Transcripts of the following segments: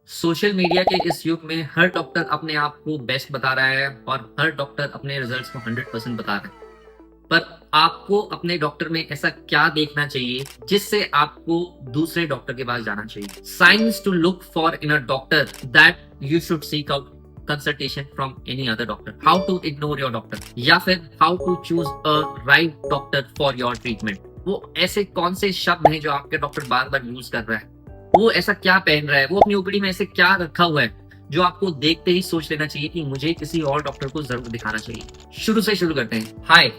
Social media के इस युग में हर डॉक्टर अपने आप को बेस्ट बता रहा है और हर डॉक्टर अपने रिजल्ट्स को 100% बता रहा है। पर आपको अपने डॉक्टर में ऐसा क्या देखना चाहिए जिससे आपको दूसरे डॉक्टर के पास जाना चाहिए? Signs to look for in a doctor that you should seek out consultation from any other doctor. How to ignore your doctor, या फिर how to choose a right doctor for your treatment. वो ऐसे कौन से शब्द हैं जो आपके डॉक्टर बार बार यूज कर रहा है? वो ऐसा क्या पहन रहा है? वो अपनी ओपीडी में ऐसे क्या रखा हुआ है जो आपको देखते ही सोच लेना चाहिए कि मुझे किसी और डॉक्टर को जरूर दिखाना चाहिए? शुरू से शुरू करते हैं। हाय,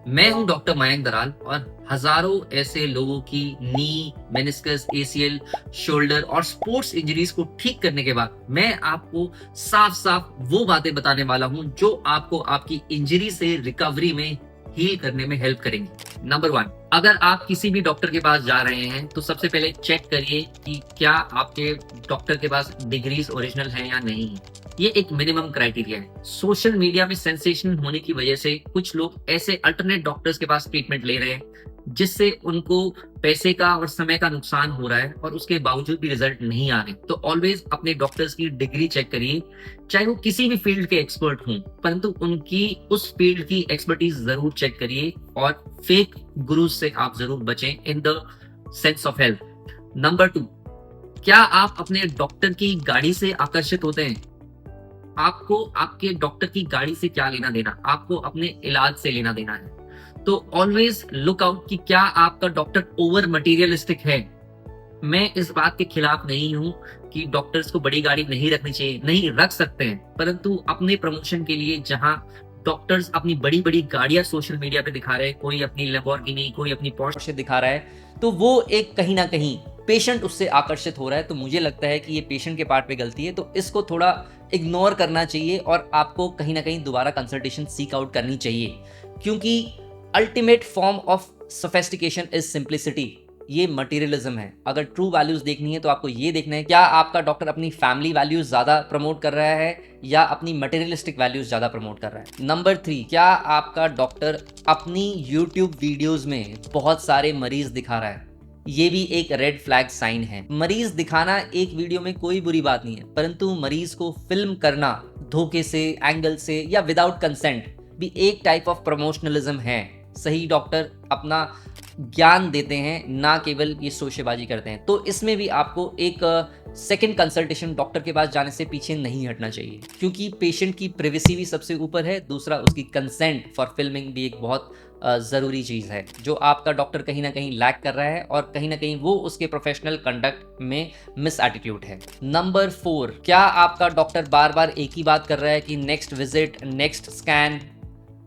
मैं हूं डॉक्टर मयंक दराल और हजारों ऐसे लोगों की नी, मेनिस्कस, एसीएल, शोल्डर और स्पोर्ट्स इंजरीज को ठीक करने के बाद मैं आपको साफ साफ वो बातें बताने वाला हूं जो आपको आपकी इंजरी से रिकवरी में हील करने में हेल्प करेंगी। नंबर 1, अगर आप किसी भी डॉक्टर के पास जा रहे हैं तो सबसे पहले चेक करिए कि क्या आपके डॉक्टर के पास डिग्रीज ओरिजिनल है या नहीं है। ये एक मिनिमम क्राइटेरिया है। सोशल मीडिया में सेंसेशन होने की वजह से कुछ लोग ऐसे अल्टरनेट डॉक्टर्स के पास ट्रीटमेंट ले रहे हैं जिससे उनको पैसे का और समय का नुकसान हो रहा है और उसके बावजूद भी रिजल्ट नहीं आ रहे। तो ऑलवेज अपने डॉक्टर्स की डिग्री चेक करिए, चाहे वो किसी भी फील्ड के एक्सपर्ट हों, परंतु उनकी उस फील्ड की एक्सपर्टीज जरूर चेक करिए और फेक गुरुज से आप जरूर बचें in the sense of health. Number 2, क्या आप अपने डॉक्टर की गाड़ी से आकर्षित होते हैं? आपको आपके डॉक्टर की गाड़ी से क्या लेना देना, आपको अपने इलाज से लेना देना है। तो ऑलवेज लुक आउट कि क्या आपका डॉक्टर ओवर मटेरियलिस्टिक है। मैं इस बात के खिलाफ नहीं हूं कि डॉक्टर्स को बड़ी गाड़ी नहीं रखनी चाहिए, नहीं रख सकते हैं, परंतु अपने प्रमोशन के लिए जहां डॉक्टर्स अपनी बड़ी बड़ी गाड़ियां सोशल मीडिया पे दिखा रहे हैं, कोई अपनी लैम्बोर्गिनी, कोई अपनी पोर्शे दिखा रहा है, तो वो एक कहीं ना कहीं पेशेंट उससे आकर्षित हो रहा है। तो मुझे लगता है कि ये पेशेंट के पार्ट पे गलती है, तो इसको थोड़ा इग्नोर करना चाहिए और आपको कहीं ना कहीं दोबारा कंसल्टेशन सीक आउट करनी चाहिए, क्योंकि ultimate form of sophistication is simplicity. ये मटेरियलिज्म है। अगर ट्रू वैल्यूज देखनी है तो आपको ये देखना है क्या आपका डॉक्टर अपनी फैमिली वैल्यूज ज्यादा प्रमोट कर रहा है या अपनी मटेरियलिस्टिक वैल्यूज ज्यादा प्रमोट कर रहा है। नंबर 3, क्या आपका डॉक्टर अपनी यूट्यूब वीडियोज में बहुत सारे मरीज दिखा रहा है? ये भी एक रेड फ्लैग साइन है। मरीज दिखाना एक वीडियो में कोई बुरी बात नहीं है, परंतु मरीज को फिल्म करना धोखे से, एंगल से या विदाउट कंसेंट भी एक टाइप ऑफ प्रमोशनलिज्म है। सही डॉक्टर अपना ज्ञान देते हैं, ना केवल ये शोशेबाजी करते हैं। तो इसमें भी आपको एक सेकंड कंसल्टेशन डॉक्टर के पास जाने से पीछे नहीं हटना चाहिए, क्योंकि पेशेंट की प्राइवेसी भी सबसे ऊपर है। दूसरा, उसकी कंसेंट फॉर फिल्मिंग भी एक बहुत ज़रूरी चीज़ है जो आपका डॉक्टर कहीं ना कहीं लैक कर रहा है और कहीं ना कहीं वो उसके प्रोफेशनल कंडक्ट में मिस एटीट्यूड है। नंबर 4, क्या आपका डॉक्टर बार बार एक ही बात कर रहा है कि नेक्स्ट विजिट, नेक्स्ट स्कैन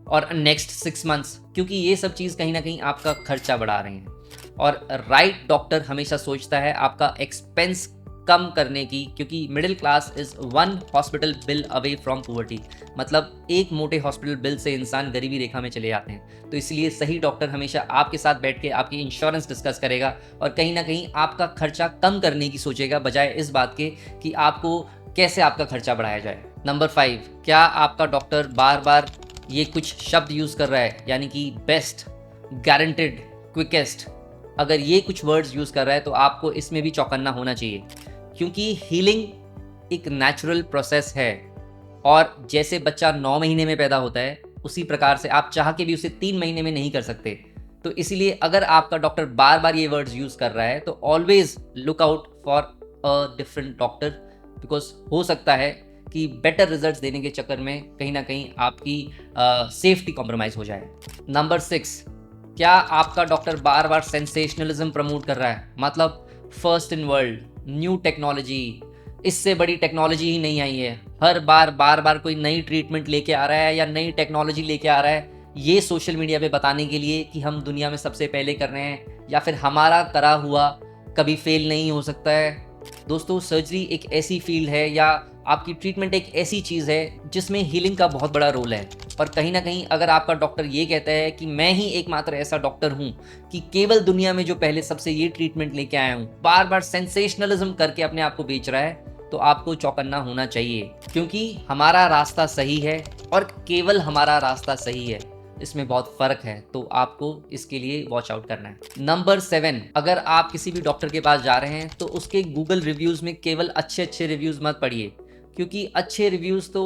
और नेक्स्ट 6 मंथ्स, क्योंकि ये सब चीज़ कहीं ना कहीं आपका खर्चा बढ़ा रहे हैं। और राइट डॉक्टर हमेशा सोचता है आपका एक्सपेंस कम करने की, क्योंकि middle class is 1 hospital bill away from poverty. मतलब एक मोटे हॉस्पिटल बिल से इंसान गरीबी रेखा में चले जाते हैं। तो इसलिए सही डॉक्टर हमेशा आपके साथ बैठ के आपकी इंश्योरेंस डिस्कस करेगा और कहीं ना कहीं आपका खर्चा कम करने की सोचेगा, बजाय इस बात के कि आपको कैसे आपका खर्चा बढ़ाया जाए। नंबर 5, क्या आपका डॉक्टर बार बार ये कुछ शब्द यूज कर रहा है, यानी कि बेस्ट, गारंटेड, क्विकेस्ट? अगर ये कुछ वर्ड्स यूज कर रहा है तो आपको इसमें भी चौकन्ना होना चाहिए, क्योंकि हीलिंग एक नेचुरल प्रोसेस है और जैसे बच्चा 9 महीने में पैदा होता है उसी प्रकार से आप चाह के भी उसे 3 महीने में नहीं कर सकते। तो इसीलिए अगर आपका डॉक्टर बार बार ये वर्ड्स यूज कर रहा है तो always look out for a different doctor, because हो सकता है कि बेटर रिजल्ट्स देने के चक्कर में कहीं ना कहीं आपकी सेफ्टी कॉम्प्रोमाइज हो जाए। नंबर 6, क्या आपका डॉक्टर बार बार सेंसेशनलिज्म प्रमोट कर रहा है? मतलब first in world, new technology, इससे बड़ी टेक्नोलॉजी ही नहीं आई है। हर बार बार बार कोई नई ट्रीटमेंट लेके आ रहा है या नई टेक्नोलॉजी लेके आ रहा है, ये सोशल मीडिया पे बताने के लिए कि हम दुनिया में सबसे पहले कर रहे हैं, या फिर हमारा करा हुआ कभी फेल नहीं हो सकता है। दोस्तों, सर्जरी एक ऐसी फील्ड है या आपकी ट्रीटमेंट एक ऐसी चीज़ है जिसमें हीलिंग का बहुत बड़ा रोल है। और कहीं ना कहीं अगर आपका डॉक्टर ये कहता है कि मैं ही एकमात्र ऐसा डॉक्टर हूँ कि केवल दुनिया में जो पहले सबसे ये ट्रीटमेंट लेके आया हूँ, बार बार सेंसेशनलिज्म करके अपने आप को बेच रहा है, तो आपको चौकन्ना होना चाहिए, क्योंकि हमारा रास्ता सही है और केवल हमारा रास्ता सही है। इसमें बहुत फ़र्क है, तो आपको इसके लिए वॉच आउट करना है। नंबर 7, अगर आप किसी भी डॉक्टर के पास जा रहे हैं तो उसके गूगल रिव्यूज़ में केवल अच्छे रिव्यूज़ मत पढ़िए, क्योंकि अच्छे रिव्यूज़ तो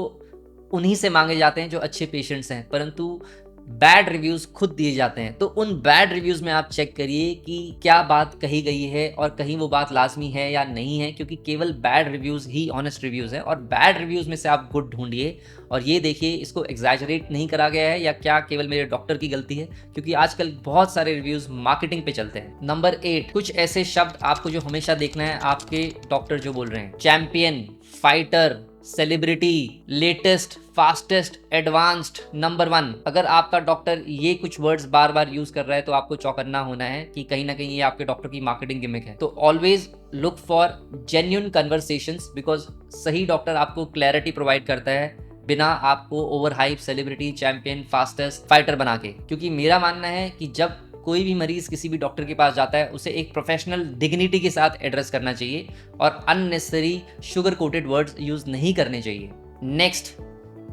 उन्हीं से मांगे जाते हैं जो अच्छे पेशेंट्स हैं, परंतु बैड रिव्यूज़ खुद दिए जाते हैं। तो उन बैड रिव्यूज़ में आप चेक करिए कि क्या बात कही गई है और कहीं वो बात लाज़मी है या नहीं है, क्योंकि केवल बैड रिव्यूज़ ही ऑनेस्ट रिव्यूज़ हैं। और बैड रिव्यूज़ में से आप गुड ढूंढिए और ये देखिए इसको एग्जैजरेट नहीं करा गया है या क्या केवल मेरे डॉक्टर की गलती है, क्योंकि आजकल बहुत सारे रिव्यूज़ मार्केटिंग पे चलते हैं। नंबर 8, कुछ ऐसे शब्द आपको जो हमेशा देखना है आपके डॉक्टर जो बोल रहे हैं: champion, fighter, celebrity, latest, fastest, advanced, number 1। अगर आपका डॉक्टर ये कुछ वर्ड्स बार बार यूज कर रहा है तो आपको चौकन्ना होना है कि कहीं ना कहीं ये आपके डॉक्टर की मार्केटिंग गिमिक है। तो always look for genuine conversations, because सही डॉक्टर आपको क्लैरिटी प्रोवाइड करता है बिना आपको over hype, celebrity, champion, fastest, fighter बना के। क्योंकि मेरा मानना है कि जब कोई भी मरीज किसी भी डॉक्टर के पास जाता है उसे एक प्रोफेशनल डिग्निटी के साथ एड्रेस करना चाहिए और unnecessary sugar coated words use नहीं करने चाहिए। नेक्स्ट,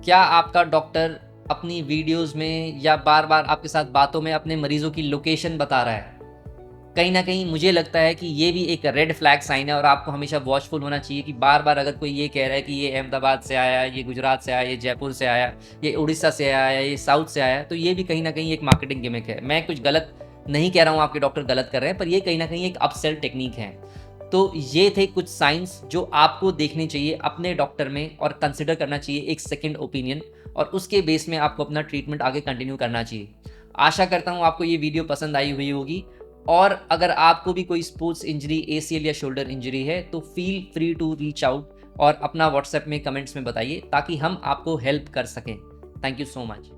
क्या आपका डॉक्टर अपनी वीडियोस में या बार बार आपके साथ बातों में अपने मरीजों की लोकेशन बता रहा है? कहीं ना कहीं मुझे लगता है कि ये भी एक रेड फ्लैग साइन है और आपको हमेशा वॉचफुल होना चाहिए कि बार बार अगर कोई ये कह रहा है कि ये अहमदाबाद से आया, ये गुजरात से आया, ये जयपुर से आया, ये उड़ीसा से आया, ये साउथ से आया, तो ये भी कहीं ना कहीं एक मार्केटिंग गिमिक है। मैं कुछ गलत नहीं कह रहा हूँ, आपके डॉक्टर गलत कर रहे हैं, पर ये कहीं ना कहीं एक अपसेल टेक्निक है। तो ये थे कुछ साइंस जो आपको देखने चाहिए अपने डॉक्टर में और कंसिडर करना चाहिए एक सेकंड ओपिनियन, और उसके बेस में आपको अपना ट्रीटमेंट आगे कंटिन्यू करना चाहिए। आशा करता हूँ आपको ये वीडियो पसंद आई हुई होगी, और अगर आपको भी कोई स्पोर्ट्स इंजरी, ACL या शोल्डर इंजरी है तो feel free to reach out और अपना व्हाट्सएप में कमेंट्स में बताइए ताकि हम आपको हेल्प कर सकें। Thank you so much.